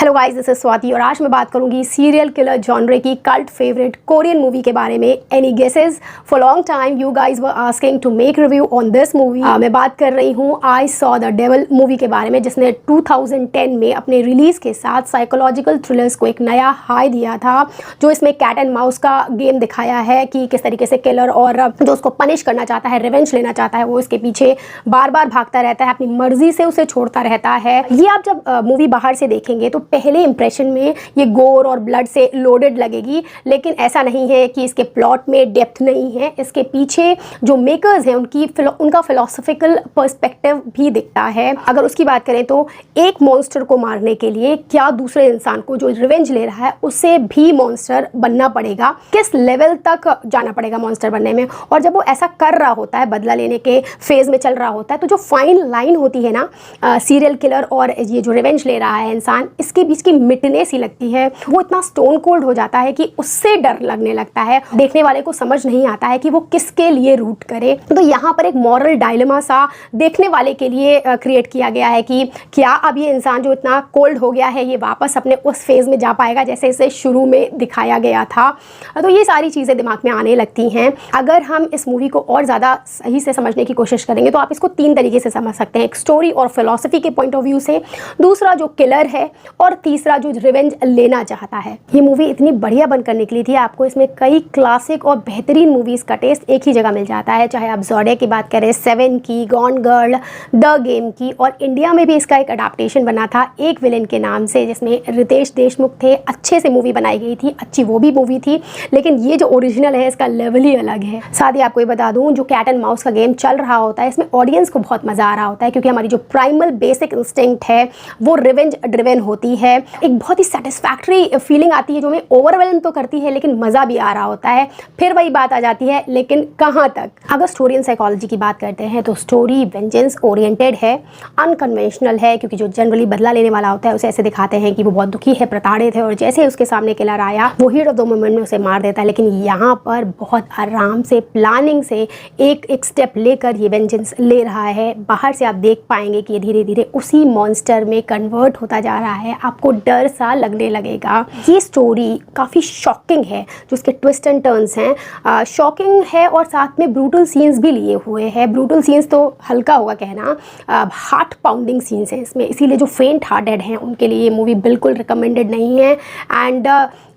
Hello guys, this is Swati और आज मैं बात करूंगी सीरियल किलर जॉनरे की कल्ट फेवरेट कोरियन मूवी के बारे में। Any guesses? For long time you guys were asking to make review on this movie. मैं बात कर रही हूँ I saw the devil movie के बारे में, जिसने 2010 में अपने रिलीज के साथ साइकोलॉजिकल थ्रिलर्स को एक नया हाई दिया था। जो इसमें कैट एंड माउस का गेम दिखाया है कि किस तरीके से किलर और जो उसको पनिश करना चाहता है, रिवेंज लेना चाहता है, वो इसके पीछे बार बार भागता रहता है, अपनी मर्जी से उसे छोड़ता रहता है। ये आप जब मूवी बाहर से देखेंगे तो पहले इंप्रेशन में ये गोर और ब्लड से लोडेड लगेगी, लेकिन ऐसा नहीं है कि इसके प्लॉट में डेप्थ नहीं है। इसके पीछे जो मेकर्स हैं उनका फिलोसॉफिकल पर्सपेक्टिव भी दिखता है। अगर उसकी बात करें तो एक मॉन्स्टर को मारने के लिए क्या दूसरे इंसान को जो रिवेंज ले रहा है उसे भी मॉन्स्टर बनना पड़ेगा, किस लेवल तक जाना पड़ेगा मॉन्स्टर बनने में। और जब वो ऐसा कर रहा होता है, बदला लेने के फेज में चल रहा होता है, तो जो फाइन लाइन होती है ना सीरियल किलर और ये जो रिवेंज ले रहा है इंसान, इसके बीच की मिटने सी लगती है। वो इतना स्टोन कोल्ड हो जाता है कि उससे डर लगने लगता है। देखने वाले को समझ नहीं आता है कि वो किसके लिए रूट करे। तो यहाँ पर एक मॉरल डायलेमा सा देखने वाले के लिए क्रिएट किया गया है कि क्या अब ये इंसान जो इतना कोल्ड हो गया है, ये वापस अपने उस फेज में जा पाएगा जैसे इसे शुरू में दिखाया गया था। तो ये सारी चीज़ें दिमाग में आने लगती हैं। अगर हम इस मूवी को और ज़्यादा सही से समझने की कोशिश करेंगे तो आप इसको 3 तरीके से समझ सकते हैं। एक स्टोरी और फिलॉसफी के पॉइंट ऑफ व्यू से, दूसरा जो किलर है, और तीसरा जो रिवेंज लेना चाहता है। ये मूवी इतनी बढ़िया बनकर निकली थी, आपको इसमें कई क्लासिक और बेहतरीन मूवीज़ का टेस्ट एक ही जगह मिल जाता है। चाहे आप ज़ोडियक की बात करें, 7 की, गॉन गर्ल, द गेम की, और इंडिया में भी इसका एक अडाप्टेशन बना था एक विलेन के नाम से, जिसमें रितेश देशमुख थे। अच्छे से मूवी बनाई गई थी, अच्छी वो भी मूवी थी, लेकिन ये जो ओरिजिनल है इसका लेवल ही अलग है। साथ ही आपको ये बता दूं, जो कैट एंड माउस का गेम चल रहा होता है इसमें ऑडियंस को बहुत मज़ा आ रहा होता है, क्योंकि हमारी जो प्राइमल बेसिक इंस्टिंक्ट है वो रिवेंज ड्रिवन होती है। एक बहुत ही सेटिस्फैक्ट्री फीलिंग आती है जो हमें ओवरवेलम तो करती है, लेकिन मज़ा भी आ रहा होता है। फिर वही बात आ जाती है, लेकिन कहाँ तक। अगर स्टोरी एंड साइकोलॉजी की बात करते हैं तो स्टोरी वेंजेंस ओरिएंटेड है, अनकन्वेंशनल है, क्योंकि जो जनरली बदला लेने वाला होता है उसे ऐसे दिखाते हैं कि वो बहुत दुखी है, प्रताड़ित है, और जैसे उसके सामने किलर आया वो हीट ऑफ द मोमेंट में उसे मार देता है। लेकिन यहाँ पर बहुत आराम से, प्लानिंग से एक एक स्टेप लेकर ये वेंजेंस ले रहा है। बाहर से आप देख पाएंगे कि ये धीरे धीरे उसी मॉन्स्टर में कन्वर्ट होता जा रहा है, आपको डर सा लगने लगेगा। ये स्टोरी काफ़ी शॉकिंग है, जो उसके ट्विस्ट एंड टर्न्स हैं शॉकिंग है, और साथ में ब्रूटल सीन्स भी लिए हुए हैं। ब्रूटल सीन्स तो हल्का होगा कहना, हार्ट पाउंडिंग सीन्स हैं इसमें, इसीलिए जो फेंट हार्टेड हैं उनके लिए ये मूवी बिल्कुल रिकमेंडेड नहीं है। एंड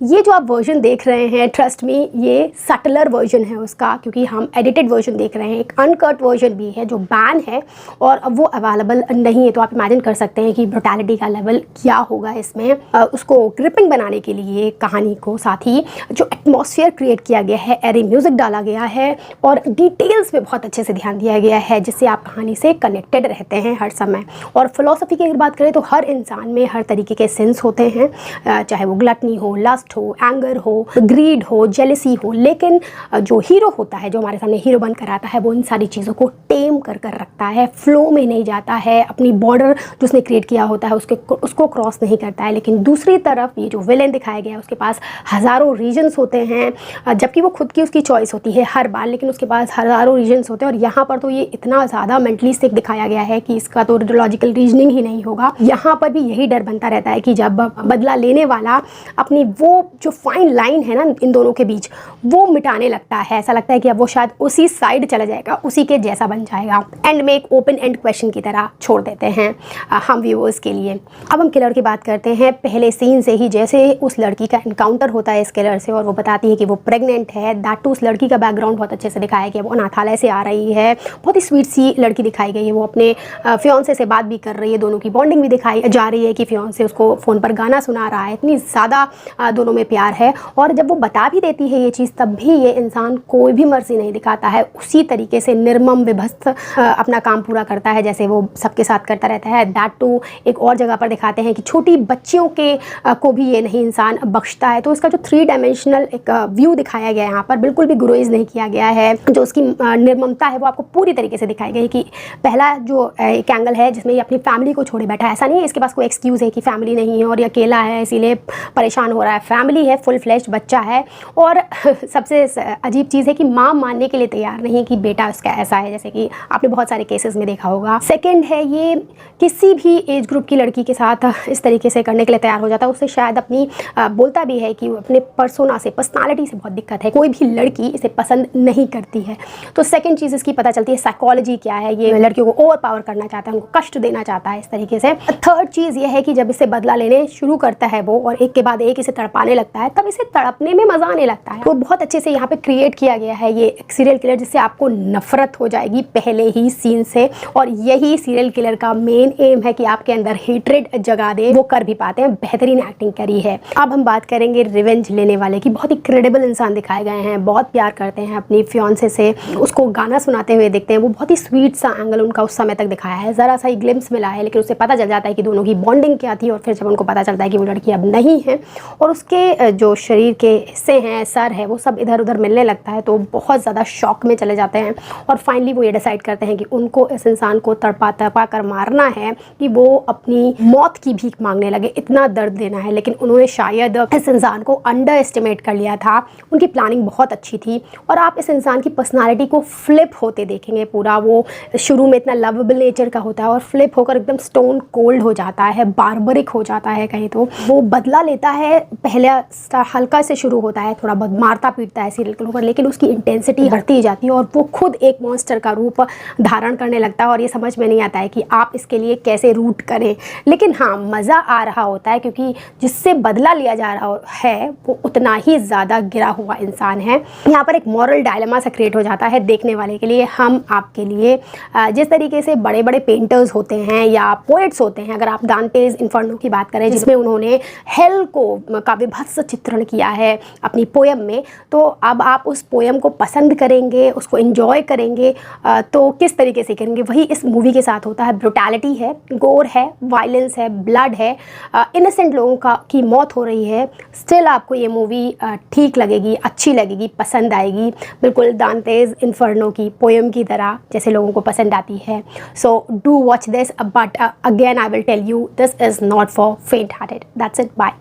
ये जो आप वर्जन देख रहे हैं, ट्रस्ट मी, ये सटलर वर्जन है उसका, क्योंकि हम एडिटेड वर्जन देख रहे हैं। एक अनकट वर्जन भी है जो बैन है और अब वो अवेलेबल नहीं है। तो आप इमेजिन कर सकते हैं कि ब्रुटैलिटी का लेवल क्या होगा इसमें। उसको ग्रिपिंग बनाने के लिए कहानी को, साथ ही जो एटमॉस्फेयर क्रिएट किया गया है, एरी म्यूज़िक डाला गया है, और डिटेल्स पे बहुत अच्छे से ध्यान दिया गया है, जिससे आप कहानी से कनेक्टेड रहते हैं हर समय। और फिलॉसफी की अगर बात करें तो हर इंसान में हर तरीके के सेंस होते हैं, चाहे वो ग्लटनी हो, लस्ट हो, एंगर हो, ग्रीड हो, जेलसी हो, लेकिन जो हीरो होता है, जो हमारे सामने हीरो बनकर आता है, वो इन सारी चीज़ों को टेम कर रखता है, फ्लो में नहीं जाता है, अपनी बॉर्डर जो उसने क्रिएट किया होता है उसको क्रॉस नहीं करता है। लेकिन दूसरी तरफ ये जो विलेन दिखाया गया है उसके पास हज़ारों रीजन्स होते हैं, जबकि वो खुद की उसकी चॉइस होती है हर बार, लेकिन उसके पास हज़ारों रीजन्स होते हैं। और यहाँ पर तो ये इतना ज़्यादा मेंटली सिक दिखाया गया है कि इसका तो लॉजिकल रीजनिंग ही नहीं होगा। यहाँ पर भी यही डर बनता रहता है कि जब बदला लेने वाला अपनी वो जो फाइन लाइन है ना इन दोनों के बीच, वो मिटाने लगता है। ऐसा लगता है कि अब वो शायद उसी साइड चला जाएगा, उसी के जैसा बन जाएगा। एंड में एक ओपन एंड क्वेश्चन की तरह छोड़ देते हैं हम व्यूअर्स के लिए। अब हम किलर की बात करते हैं। पहले सीन से ही जैसे उस लड़की का इनकाउंटर होता है इस किलर से, और वो बताती है कि वो प्रेग्नेंट है, दैट टू उस लड़की का बैकग्राउंड बहुत अच्छे से दिखाया गया। वो अनाथालय से आ रही है, बहुत ही स्वीट सी लड़की दिखाई गई है। वो अपने फियांसे से बात भी कर रही है, दोनों की बॉन्डिंग भी दिखाई जा रही है कि फियांसे उसको फ़ोन पर गाना सुना रहा है, इतनी ज़्यादा दोनों में प्यार है। और जब वो बता भी देती है ये चीज़, तब भी ये इंसान कोई भी मर्जी नहीं दिखाता है, उसी तरीके से निर्मम विभत्स अपना काम पूरा करता है जैसे वो सबके साथ करता रहता है। दैट टू एक और जगह पर दिखाते हैं कि छोटी बच्चियों के को भी ये नहीं इंसान बख्शता है। तो इसका जो 3 डायमेंशनल एक व्यू दिखाया गया है यहाँ पर, बिल्कुल भी ग्रोइज नहीं किया गया है। जो उसकी निर्ममता है वो आपको पूरी तरीके से दिखाई गई कि पहला जो एक एंगल है जिसमें ये अपनी फैमिली को छोड़े बैठा है। ऐसा नहीं है इसके पास कोई एक्सक्यूज़ है कि फैमिली नहीं है और ये अकेला है इसीलिए परेशान हो रहा है। फैमिली है, फुल फ्लेश्ड बच्चा है, और सबसे अजीब चीज़ है कि माँ मानने के लिए तैयार नहीं कि बेटा उसका ऐसा है, जैसे कि आपने बहुत सारे केसेस में देखा होगा। सेकंड है, ये किसी भी एज ग्रुप की लड़की के साथ इस तरीके से करने के लिए तैयार हो जाता है। उससे शायद अपनी बोलता भी है कि अपने पर्सोना से, पर्सनालिटी से बहुत दिक्कत है, कोई भी लड़की इसे पसंद नहीं करती है। तो सेकंड चीज़ इसकी पता चलती है साइकोलॉजी क्या है, ये लड़कियों को ओवर पावर करना चाहता है, उनको कष्ट देना चाहता है इस तरीके से। थर्ड चीज़ ये है कि जब इसे बदला लेने शुरू करता है वो, और एक के बाद एक इसे तड़पाने लगता है, तब इसे तड़पने में मजा आने लगता है। तो बहुत अच्छे से यहाँ पे क्रिएट किया गया है ये सीरियल किलर, जिससे आपको नफरत हो जाएगी पहले ही सीन से। और यही सीरियल किलर का मेन एम है कि आपके अंदर हेट्रेड जगा दे, वो कर भी पाते हैं। बेहतरीन एक्टिंग करी है। अब हम बात करेंगे रिवेंज लेने वाले की। बहुत ही क्रेडिबल इंसान दिखाए गए हैं, बहुत प्यार करते हैं अपनी फियांसे से, उसको गाना सुनाते हुए देखते हैं। वो बहुत ही स्वीट सा एंगल उनका उस समय तक दिखाया है, ज़रा सा ही ग्लिम्स मिला है, लेकिन उससे पता चल जाता है कि दोनों की बॉन्डिंग क्या थी। और फिर जब उनको पता चलता है कि वो लड़की अब नहीं है और उसके जो शरीर के हिस्से हैं, सर है, वो सब इधर उधर मिलने लगता है, तो बहुत ज़्यादा शॉक में चले जाते हैं। और फाइनली वो ये डिसाइड करते हैं कि उनको इस इंसान को तड़पा तड़पा कर मारना है कि वो अपनी मौत की भीख मांगने लगे, इतना दर्द देना है। लेकिन उन्होंने शायद इस इंसान को अंडर एस्टिमेट कर लिया था। उनकी प्लानिंग बहुत अच्छी थी। और आप इस इंसान की पर्सनालिटी को फ्लिप होते देखेंगे पूरा। वो शुरू में इतना लवेबल नेचर का होता है और फ्लिप होकर एकदम स्टोन कोल्ड हो जाता है, बार्बरिक हो जाता है कहीं। तो वो बदला लेता है, पहले हल्का से शुरू होता है, थोड़ा बहुत मारता पीटता है सीरियल किलर पर, लेकिन उसकी इंटेंसिटी बढ़ती जाती है और वो खुद एक मॉन्स्टर का रूप धारण करने लगता है। और ये समझ में नहीं आता है कि आप इसके लिए कैसे रूट करें। लेकिन हाँ, मज़ा आ रहा होता है, क्योंकि जिससे बदला लिया जा रहा है वो उतना ही ज़्यादा गिरा हुआ इंसान है। यहाँ पर एक मॉरल डायलेमा सा क्रिएट हो जाता है देखने वाले के लिए। हम आपके लिए जिस तरीके से बड़े बड़े पेंटर्स होते हैं या पोएट्स होते हैं, अगर आप दांतेज इन्फर्नो की बात करें, जिसमें उन्होंने हेल का विभत्स चित्रण किया है अपनी पोयम में, तो अब आप उस पोयम को पसंद करेंगे, उसको एंजॉय करेंगे, तो किस तरीके से करेंगे। वही इस मूवी के साथ होता है। ब्रुटैलिटी है, गोर है, वायलेंस है, ब्लड है, इनोसेंट लोगों की मौत हो रही है। स्टिल आपको ये मूवी ठीक लगेगी, अच्छी लगेगी, पसंद आएगी, बिल्कुल दांतेज इन्फर्नो की पोयम की तरह जैसे लोगों को पसंद आती है। So do watch this, but again I will tell you, this is not for faint hearted. That's it, bye.